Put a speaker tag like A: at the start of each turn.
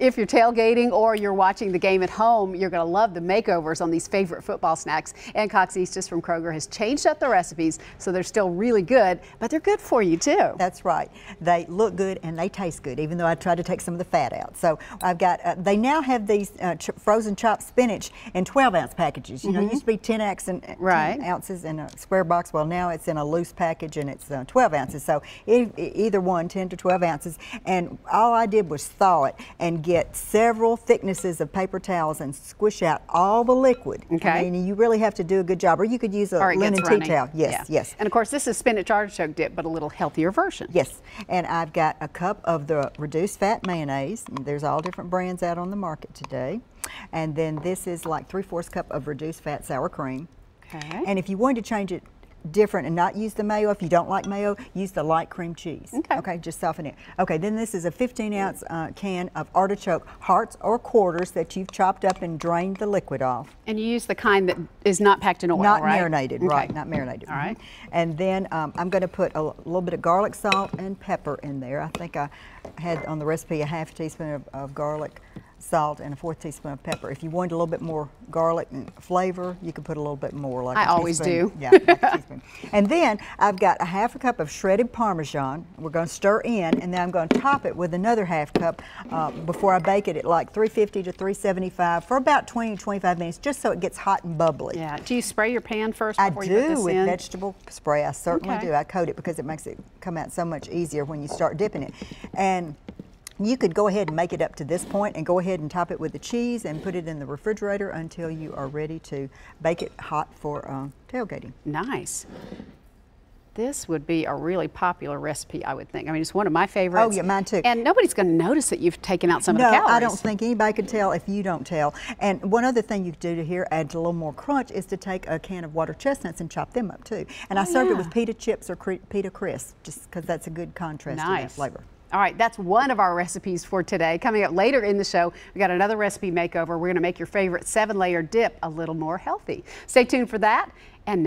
A: If you're tailgating or you're watching the game at home, you're going to love the makeovers on these favorite football snacks. And Cox Eastis from Kroger has changed up the recipes so they're still really good, but they're good for you too.
B: That's right. They look good and they taste good, even though I tried to take some of the fat out. So I've got, they now have these frozen chopped spinach in 12-ounce packages. You know, it used to be 10 ounces in a square box. Well, now it's in a loose package and it's 12 ounces. So either one, 10 to 12 ounces. And all I did was thaw it and get several thicknesses of paper towels and squish out all the liquid.
A: Okay.
B: I mean, you really have to do a good job. Or you could use a linen tea towel. Yes, yes.
A: And of course, this is spinach artichoke dip, but a little healthier version.
B: Yes. And I've got a cup of the reduced fat mayonnaise. There's all different brands out on the market today. And then this is like 3/4 cup of reduced fat sour cream.
A: Okay.
B: And if you wanted to change it different and not use the mayo, if you don't like mayo, use the light cream cheese.
A: Okay.
B: Okay, just soften it. Okay, then this is a 15-ounce can of artichoke hearts or quarters that you've chopped up and drained the liquid off.
A: And you use the kind that is not packed in oil,
B: not
A: right?
B: Marinated,
A: okay.
B: right, not marinated.
A: All right.
B: And then I'm going to put a little bit of garlic salt and pepper in there. I think I had on the recipe a 1/2 teaspoon of garlic salt and a 1/4 teaspoon of pepper. If you wanted a little bit more garlic and flavor, you could put a little bit more. Like
A: I always do.
B: Yeah, like a teaspoon. And then I've got a 1/2 cup of shredded Parmesan. We're going to stir in, and then I'm going to top it with another 1/2 cup before I bake it at like 350 to 375 for about 20 to 25 minutes, just so it gets hot and bubbly.
A: Yeah. Do you spray your pan first
B: I
A: before you put this
B: do with
A: in?
B: vegetable spray. I certainly
A: Okay.
B: do. I coat it because it makes it come out so much easier when you start dipping it. And you could go ahead and make it up to this point and go ahead and top it with the cheese and put it in the refrigerator until you are ready to bake it hot for tailgating.
A: Nice. This would be a really popular recipe, I would think. I mean, it's one of my favorites.
B: Oh, yeah, mine too.
A: And nobody's going to notice that you've taken out some of the calories.
B: No, I don't think anybody could tell if you don't tell. And one other thing you could do to here, add a little more crunch, is to take a can of water chestnuts and chop them up too. And I served it with pita chips or pita crisp, just because that's a good contrast to that flavor.
A: All right, that's one of our recipes for today. Coming up later in the show, we got another recipe makeover. We're going to make your favorite 7-layer dip a little more healthy. Stay tuned for that. And